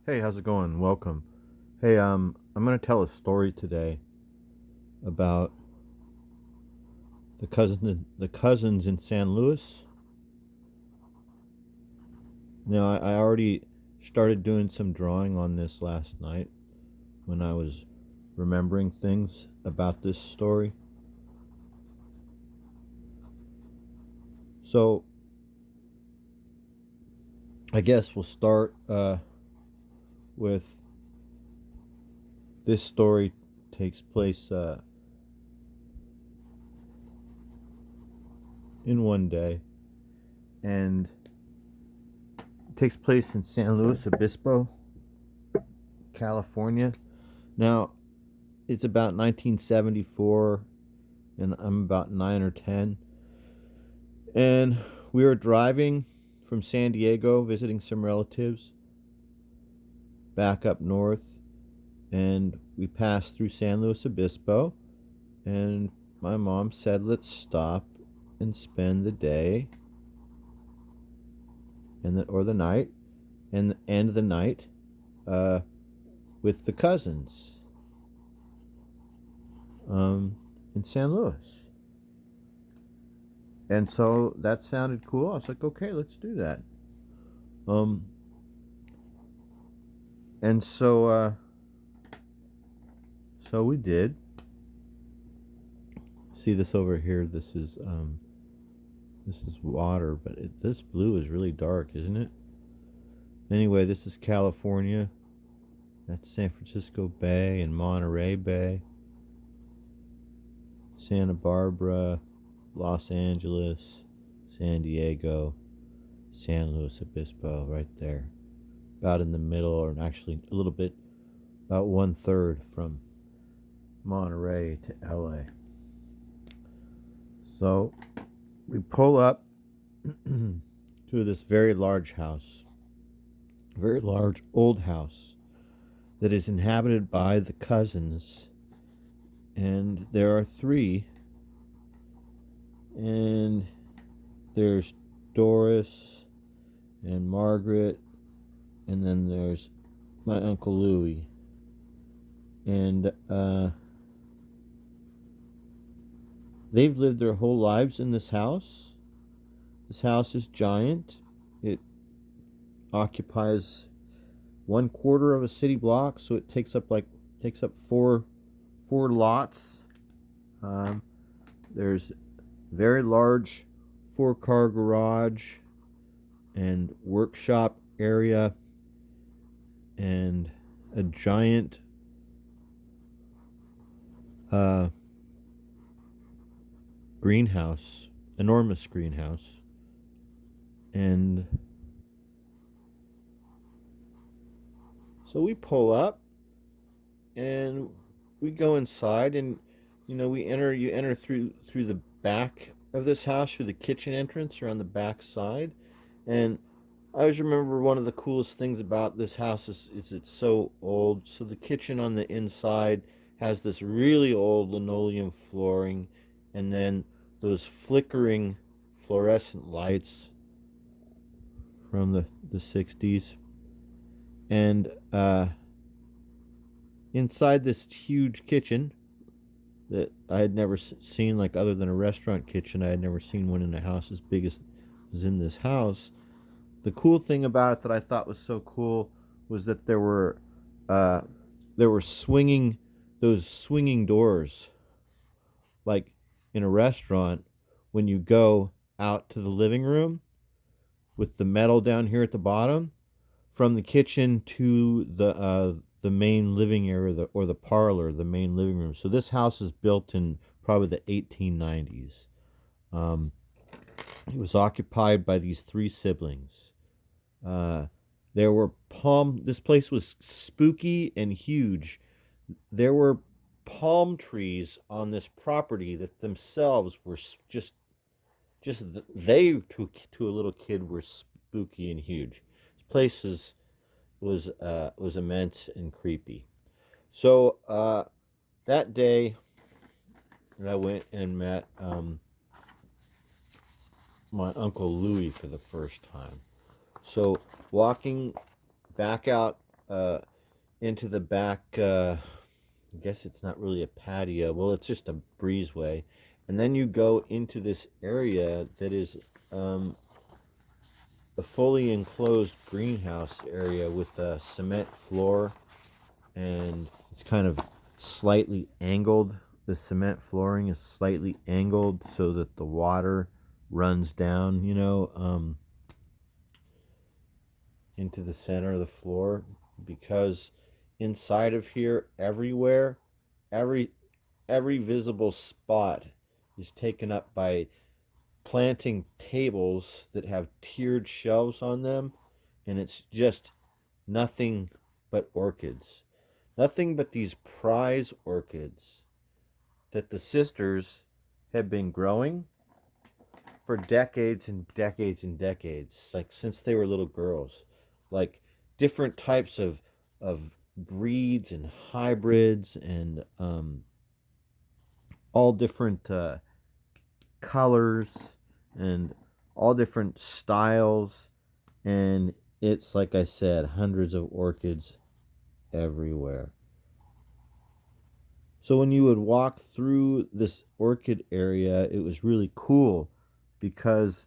Hey, how's it going? Welcome. Hey, I'm gonna tell a story today about the cousins in San Luis. Now, I already started doing some drawing on this last night when I was remembering things about this story. So, I guess we'll start with this story takes place in one day, and it takes place in San Luis Obispo, California. Now, it's about 1974, and I'm about 9 or 10. And we were driving from San Diego, visiting some relatives back up north, and we passed through San Luis Obispo. And my mom said, "Let's stop and spend the day or the night and the night uh, with the cousins um, in San Luis." And so that sounded cool. I was like, "Okay, let's do that." Um, and so we did. See this over here. This is water, but this blue is really dark, isn't it? Anyway, this is California. That's San Francisco Bay and Monterey Bay, Santa Barbara, Los Angeles, San Diego, San Luis Obispo, right there. About in the middle, or actually a little bit, about 1/3 from Monterey to LA. So we pull up to this very large house, very large old house that is inhabited by the cousins, and there are three, and there's Doris and Margaret, and then there's my Uncle Louie. And they've lived their whole lives in this house. This house is giant. It occupies 1/4 of a city block, so it takes up four lots. Um, there's very large 4-car garage and workshop area and a giant uh, greenhouse, enormous greenhouse. And so we pull up and we go inside, and you enter through the back of this house, through the kitchen entrance or on the back side. And I always remember one of the coolest things about this house is it's so old. So the kitchen on the inside has this really old linoleum flooring, and then those flickering fluorescent lights from the 60s. And inside this huge kitchen that I had never seen, like, other than a restaurant kitchen, I had never seen one in a house as big as was in this house. The cool thing about it that I thought was so cool was that uh, there were swinging doors, like in a restaurant when you go out to the living room with the metal down here at the bottom, from the kitchen to the main living area, or the parlor, the main living room. So this house is built in probably the 1890s. Um, it was occupied by these three siblings. Uh, there were palm. This place was spooky and huge. There were palm trees on this property that themselves were just they to a little kid were spooky and huge. This place was immense and creepy. So that day, I went and met my Uncle Louie for the first time. So walking back out uh, into the back. I guess it's not really a patio. Well, it's just a breezeway, and then you go into this area that is a fully enclosed greenhouse area with a cement floor, and it's kind of slightly angled. The cement flooring is slightly angled so that the water runs down, into the center of the floor, because inside of here, everywhere, every every visible spot is taken up by planting tables that have tiered shelves on them, and it's just nothing but orchids. Nothing but these prize orchids that the sisters have been growing for decades and decades and decades, like since they were little girls. Like different types of breeds and hybrids, and all different colors and all different styles. And it's, like I said, hundreds of orchids everywhere. So when you would walk through this orchid area, it was really cool because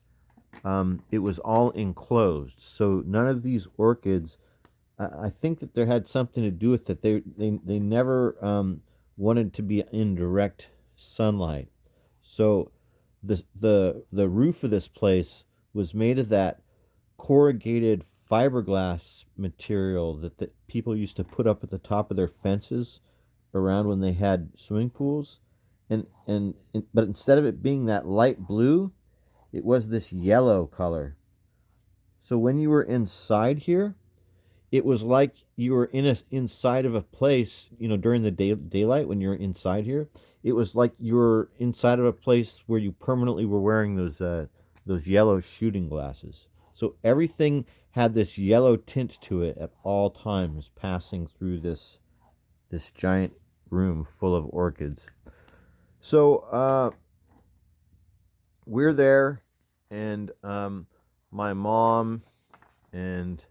it was all enclosed. So none of these orchids, I think that there had something to do with it. They never wanted to be in direct sunlight. So the roof of this place was made of that corrugated fiberglass material that people used to put up at the top of their fences around when they had swimming pools. But instead of it being that light blue, it was this yellow color. So when you were inside here, it was like you were inside of a place, during the daylight when you're inside here. It was like you were inside of a place where you permanently were wearing those yellow shooting glasses. So everything had this yellow tint to it at all times, passing through this giant room full of orchids. So we're there, and my mom and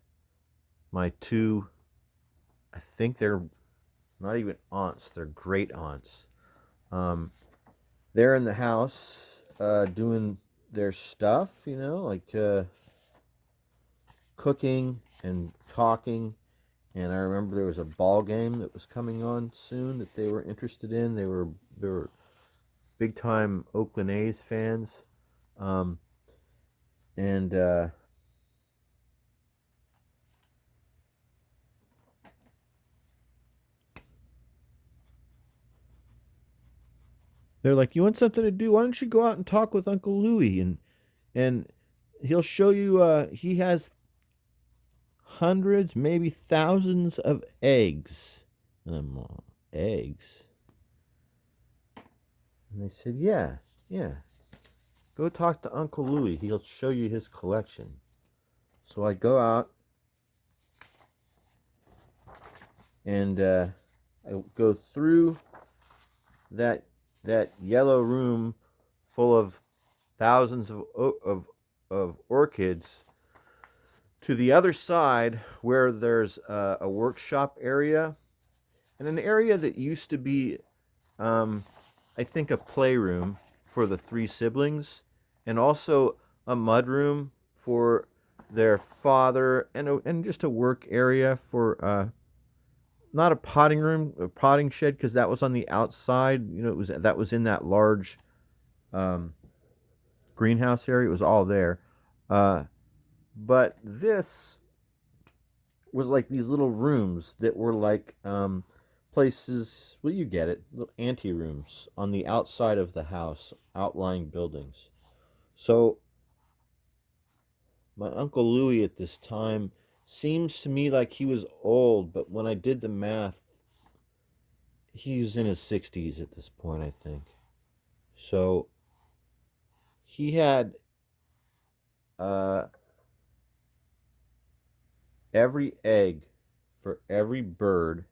my two, I think they're not even aunts, they're great aunts. They're in the house doing their stuff, like cooking and talking. And I remember there was a ball game that was coming on soon that they were interested in. They were big time Oakland A's fans. And they're like, "You want something to do? Why don't you go out and talk with Uncle Louie, and he'll show you. He has hundreds, maybe thousands of eggs." And I'm eggs. And they said, "Yeah, yeah. Go talk to Uncle Louie. He'll show you his collection." So I go out, and I go through that that yellow room full of thousands of orchids to the other side, where there's a workshop area, and an area that used to be, I think, a playroom for the three siblings, and also a mudroom for their father, and just a work area for not a potting room, a potting shed, because that was on the outside. That was in that large um, greenhouse area. It was all there. But this was like these little rooms that were like places. Well, you get it, little ante rooms on the outside of the house, outlying buildings. So my Uncle Louis at this time seems to me like he was old, but when I did the math, he was in his 60s at this point, I think. So he had uh, every egg for every bird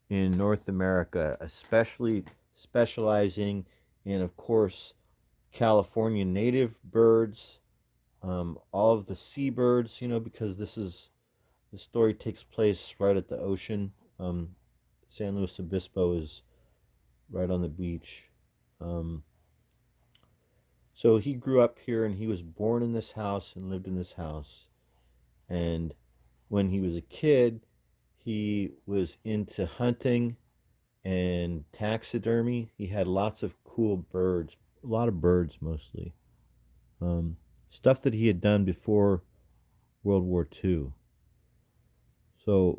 in North America, especially specializing in, of course, California native birds, all of the seabirds, because this is The story takes place right at the ocean. San Luis Obispo is right on the beach. Um, so he grew up here and he was born in this house and lived in this house. And when he was a kid, he was into hunting and taxidermy. He had lots of cool birds, a lot of birds mostly. Stuff that he had done before World War II. So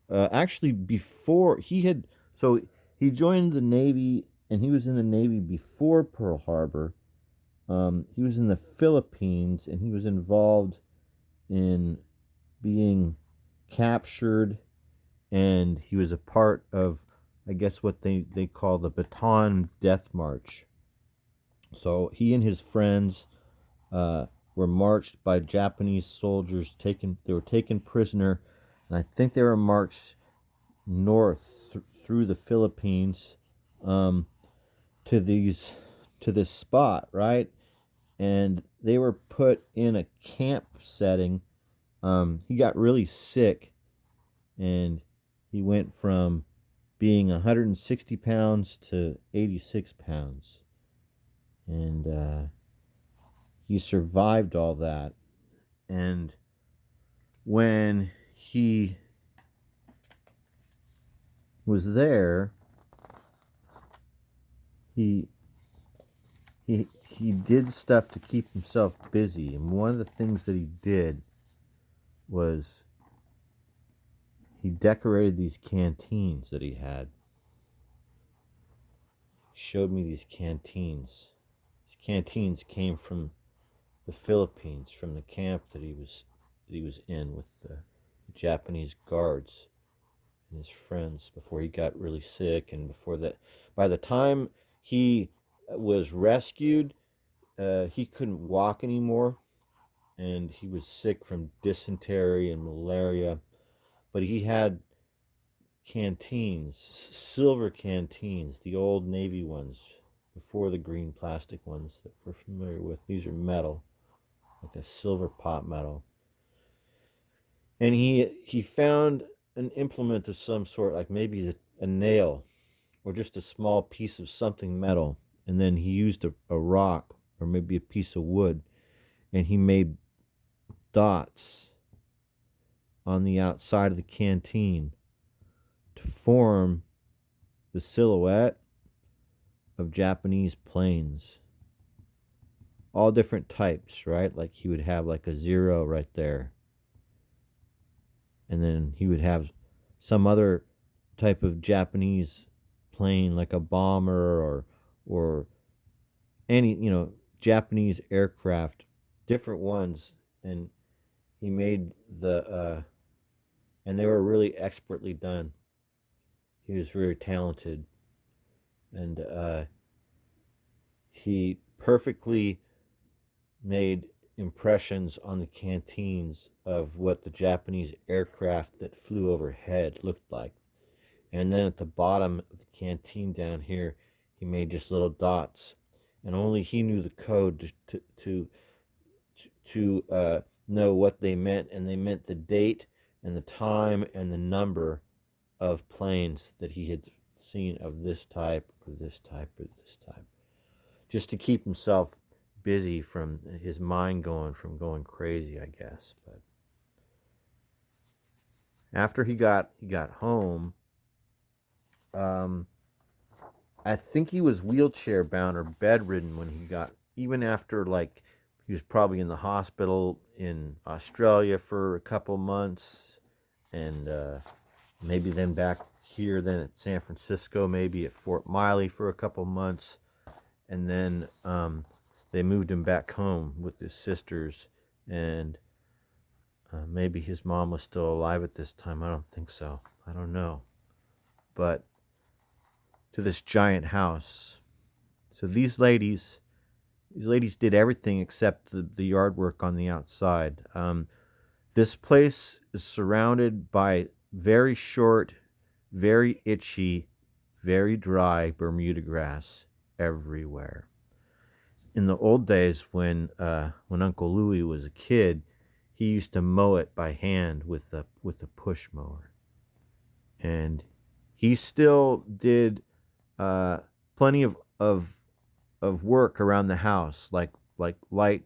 actually before he had so he joined the Navy and he was in the Navy before Pearl Harbor. He was in the Philippines and he was involved in being captured, and he was a part of, I guess, what they call the Bataan Death March. So he and his friends were marched by Japanese soldiers. They were taken prisoner, and I think they were marched north through the Philippines, to this spot, right? And they were put in a camp setting. He got really sick, and he went from being 160 pounds to 86 pounds. And he survived all that. And when he was there, he did stuff to keep himself busy. And one of the things that he did was he decorated these canteens that he had. He showed me these canteens. These canteens came from the Philippines, from the camp that he was in with the Japanese guards and his friends before he got really sick. And before that, by the time he was rescued, he couldn't walk anymore, and he was sick from dysentery and malaria. But he had canteens, silver canteens, the old Navy ones, before the green plastic ones that we're familiar with. These are metal, like a silver pot metal. And he found an implement of some sort, like maybe a nail or just a small piece of something metal. And then he used a rock or maybe a piece of wood, and he made dots on the outside of the canteen to form the silhouette of Japanese planes. All different types, right? Like he would have like a 0 right there. And then he would have some other type of Japanese plane, like a bomber or any, Japanese aircraft, different ones. And he made and they were really expertly done. He was very talented, and he perfectly made impressions on the canteens of what the Japanese aircraft that flew overhead looked like. And then at the bottom of the canteen down here, he made just little dots, and only he knew the code to know what they meant, and they meant the date and the time and the number of planes that he had seen of this type or this type or this type, just to keep himself busy from his mind from going crazy, I guess. But after he got home, I think he was wheelchair bound or bedridden when he got, even after, like, he was probably in the hospital in Australia for a couple months, and maybe then back here, then at San Francisco, maybe at Fort Miley for a couple months, and then they moved him back home with his sisters, and maybe his mom was still alive at this time. I don't think so. I don't know. But to this giant house. So these ladies did everything except the yard work on the outside. This place is surrounded by very short, very itchy, very dry Bermuda grass everywhere. In the old days, when Uncle Louie was a kid, he used to mow it by hand with a push mower, and he still did plenty of work around the house, like light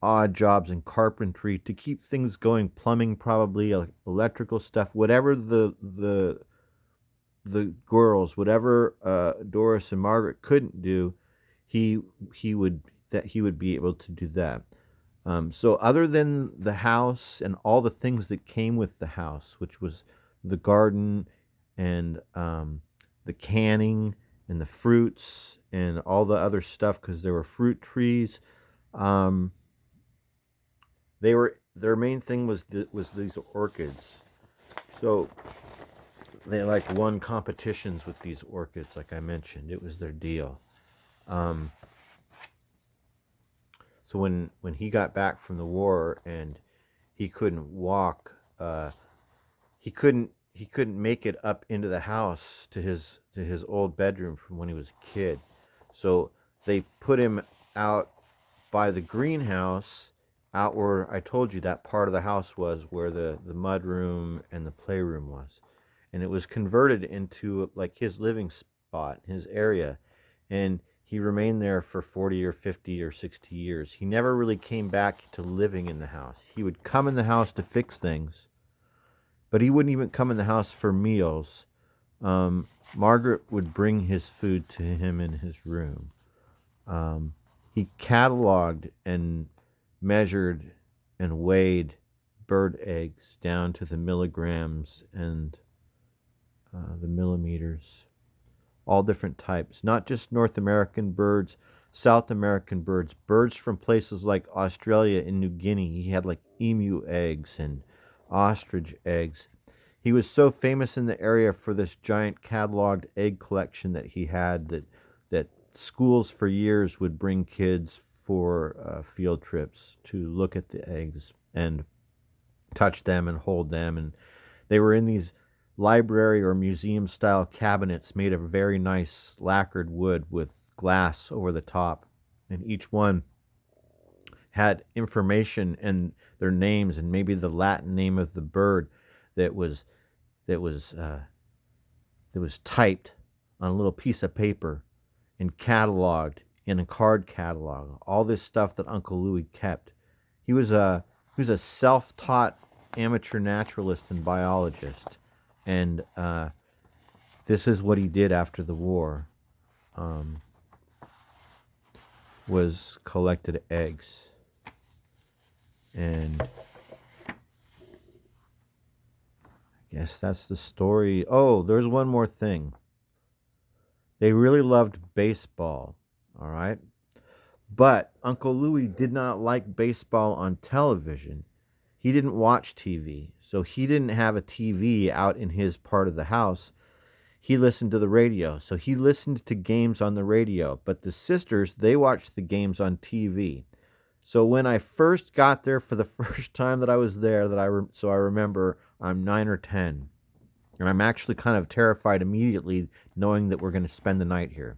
odd jobs in carpentry to keep things going, plumbing probably, electrical stuff, whatever the girls, whatever Doris and Margaret couldn't do, he he would be able to do that. So other than the house and all the things that came with the house, which was the garden and the canning and the fruits and all the other stuff, because there were fruit trees. Um, their main thing was these orchids. So they like won competitions with these orchids, like I mentioned. It was their deal. Um, so when he got back from the war and he couldn't walk, he couldn't make it up into the house to his old bedroom from when he was a kid. So they put him out by the greenhouse, out where I told you that part of the house was, where the mud room and the playroom was. And it was converted into like his living spot, his area. And he remained there for 40 or 50 or 60 years. He never really came back to living in the house. He would come in the house to fix things, but he wouldn't even come in the house for meals. Margaret would bring his food to him in his room. He cataloged and measured and weighed bird eggs down to the milligrams and the millimeters. All different types, not just North American birds, South American birds, birds from places like Australia and New Guinea. He had like emu eggs and ostrich eggs. He was so famous in the area for this giant cataloged egg collection that he had, that schools for years would bring kids for field trips to look at the eggs and touch them and hold them. And they were in these library or museum style cabinets made of very nice lacquered wood with glass over the top. And each one had information and their names and maybe the Latin name of the bird that was that was uh, that was typed on a little piece of paper and cataloged in a card catalog. All this stuff that Uncle Louie kept. He was a self-taught amateur naturalist and biologist, and this is what he did after the war. Um, was collected eggs, and I guess that's the story. Oh, there's one more thing. They really loved baseball, all right? But Uncle Louie did not like baseball on television. He didn't watch TV, so he didn't have a TV out in his part of the house. He listened to the radio, so he listened to games on the radio. But the sisters, they watched the games on TV. So when I first got there for the first time that I was there, so I remember I'm 9 or 10, and I'm actually kind of terrified immediately knowing that we're going to spend the night here,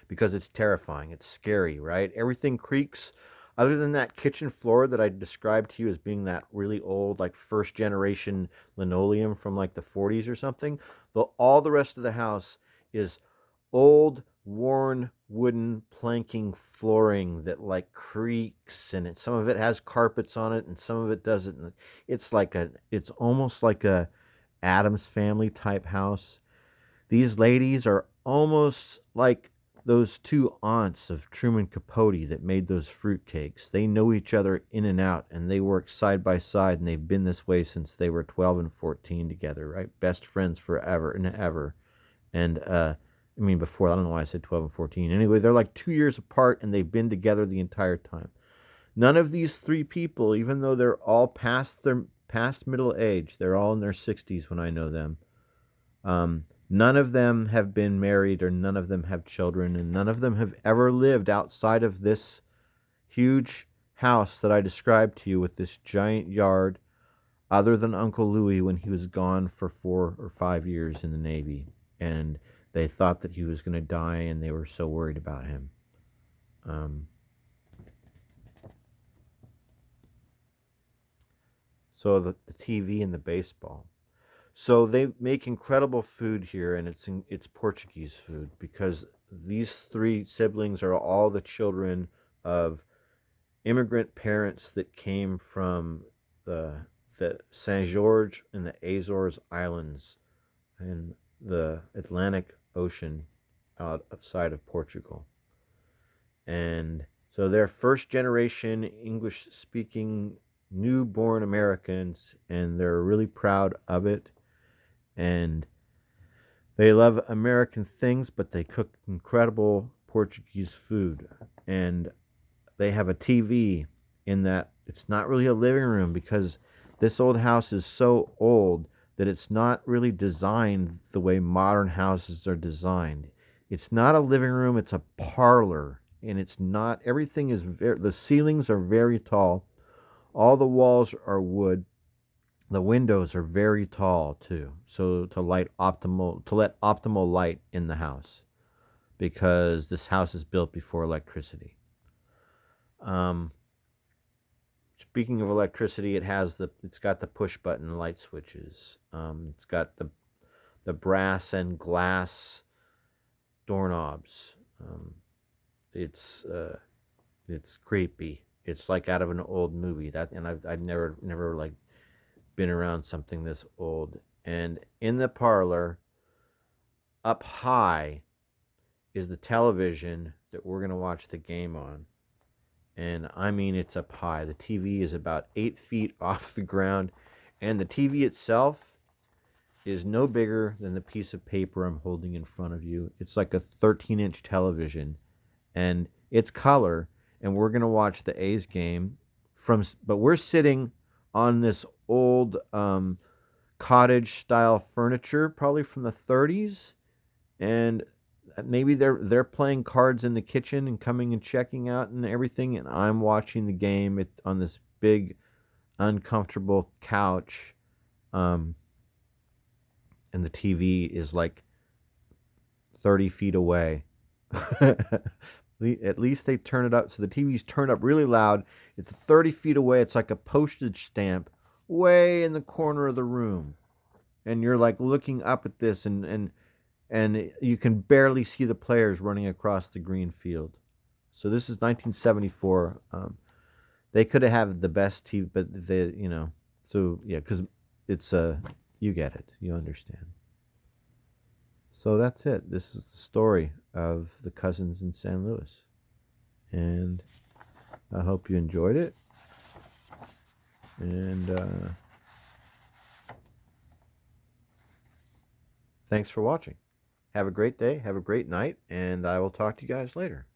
because it's terrifying. It's scary, right? Everything creaks. Other than that kitchen floor that I described to you as being that really old, like first generation linoleum from like the 40s or something, all the rest of the house is old, worn wooden planking flooring that like creaks, and some of it has carpets on it and some of it doesn't. It's almost like a Adams Family type house. These ladies are almost like those two aunts of Truman Capote that made those fruitcakes. They know each other in and out, and they work side by side, and they've been this way since they were 12 and 14 together, right? Best friends forever and ever. And, I mean, before, I don't know why I said 12 and 14. Anyway, they're like 2 years apart, and they've been together the entire time. None of these three people, even though they're all past middle age, they're all in their 60s when I know them. None of them have been married, or none of them have children, and none of them have ever lived outside of this huge house that I described to you with this giant yard, other than Uncle Louie when he was gone for 4 or 5 years in the Navy. And they thought that he was going to die, and they were so worried about him. Um, So the TV and the baseball. So they make incredible food here, and it's Portuguese food because these three siblings are all the children of immigrant parents that came from the Saint George and the Azores Islands in the Atlantic Ocean outside of Portugal. And so they're first generation English speaking newborn Americans, and they're really proud of it. And they love American things, but they cook incredible Portuguese food. And they have a TV in that it's not really a living room because this old house is so old that it's not really designed the way modern houses are designed. It's not a living room, it's a parlor. And it's not, everything is very, the ceilings are very tall. All the walls are wood. The windows are very tall too. So to let optimal light in the house because this house is built before electricity. Um, Speaking of electricity, it's got the push button light switches. It's got the brass and glass doorknobs. It's creepy. It's like out of an old movie. And I've never like been around something this old. And in the parlor, up high, is the television that we're gonna watch the game on. And I mean, it's up high. The TV is about 8 feet off the ground, and the TV itself is no bigger than the piece of paper I'm holding in front of you. It's like a 13-inch television, and it's color. And we're gonna watch the A's game but we're sitting on this old cottage style furniture, probably from the 30s, and maybe they're playing cards in the kitchen and coming and checking out and everything, and I'm watching the game on this big uncomfortable couch, and the TV is like 30 feet away. At least they turn it up, so the TV's turned up really loud. It's 30 feet away. It's like a postage stamp way in the corner of the room, and you're like looking up at this, and you can barely see the players running across the green field. So this is 1974. They could have had the best TV, but so yeah, because it's you get it, you understand. So that's it. This is the story of the cousins in San Luis, and I hope you enjoyed it. And thanks for watching. Have a great day. Have a great night, and I will talk to you guys later.